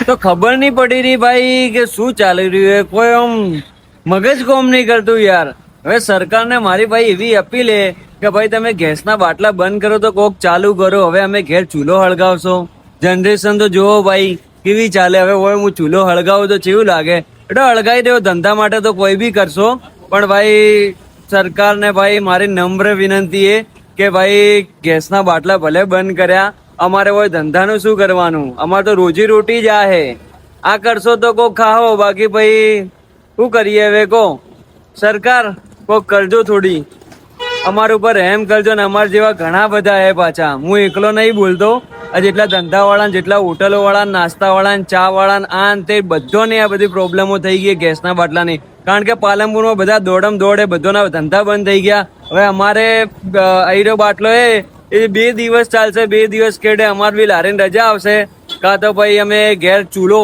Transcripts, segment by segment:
તો ખબર નહીં પડી રહી ભાઈ કે શું ચાલી રહ્યું છે. કોઈ આમ મગજ કોમ નહીં કરતું યાર. હવે સરકારને મારી ભાઈ એવી અપીલ છે કે ભાઈ તમે ગેસના બાટલા બંધ કરો તો કોક ચાલુ કરો. હવે અમે ઘેર ચૂલો હળગાવશો. જનરેશન તો જોવો ભાઈ કેવી ચાલે. હવે હોય હું ચૂલો હળગાવું તો કેવું લાગે. એટલે હળગાઈ દેવો, ધંધા માટે તો કોઈ બી કરશો. પણ ભાઈ સરકારને ભાઈ મારી નમ્ર વિનંતી છે કે ભાઈ ગેસના બાટલા ભલે બંધ કર્યા, અમારે હોય ધંધાનું શું કરવાનું? અમારે તો રોજી રોટી જ આ હે. આ કરશો તો કોક ખાઓ, બાકી ભાઈ શું કરીએ હવે કો. સરકાર કોક કરજો થોડી, અમારા ઉપર એમ કરજો ને. અમારા જેવા ઘણા બધા હે પાછા, હું એકલો નહીં બોલતો. આ જેટલા ધંધાવાળા, જેટલા હોટલો વાળા, નાસ્તા વાળા, ચા વાળા, આ તે બધોને આ બધી પ્રોબ્લેમો થઈ ગઈ ગેસના બાટલાની. કારણ કે પાલનપુરમાં બધા દોડમ દોડે, બધોના ધંધા બંધ થઈ ગયા. હવે અમારે આયરો બાટલો એ 2 દિવસ ચાલશે. 2 દિવસ કેડે અમારે બી લારીને રજા આવશે. કાં તો ભાઈ અમે ઘેર ચૂલો,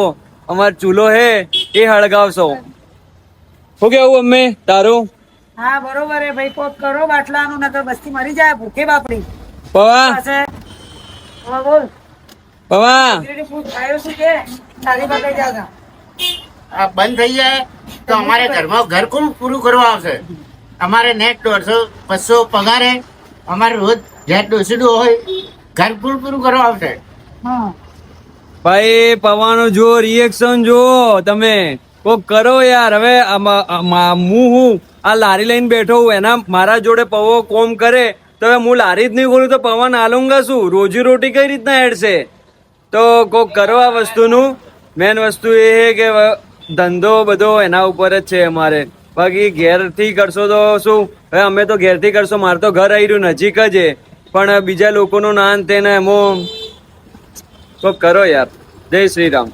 અમારો ચૂલો હે એ હળગાવશો. શું કેવું અમે તારું? હા બરોબર હે ભાઈ, કોક કરો બાટલાનું, નકર બસ્તી મરી જાય ભૂખે બાપડી. પવા હા બોલ. પવા આવ્યો શું કે તારી પાસે જાગા આ બંધ થઈ જાય તો અમારે ઘરમાં ઘર કોણ પૂરું કરવા આવશે? અમારે નેટ 150-200 પગારે, અમારે રોજ ઘેર ડોસીડું હોય, ઘર પૂરું કરવા આવશે. હા ભાઈ પવાનું જો રિએક્શન જો તમે કોક કરો યાર. હવે હું આ લારી લઈને બેઠો હું, એના મારા જોડે પવો કોમ કરે તો હવે હું લારી જ નહીં ખોલું તો પવન આલુંગા શું? રોજી રોટી કઈ રીતના હેડશે? તો કોક કરો આ વસ્તુનું. મેન વસ્તુ એ છે કે ધંધો બધો એના ઉપર જ છે અમારે. બાકી ઘેરથી કરશો તો શું? હવે અમે તો ઘેરથી કરશો. મારે તો ઘર આવી રહ્યું નજીક જ છે, પણ બીજા લોકોનું નાન તેને એમાં કોક કરો યાર. જય શ્રી રામ.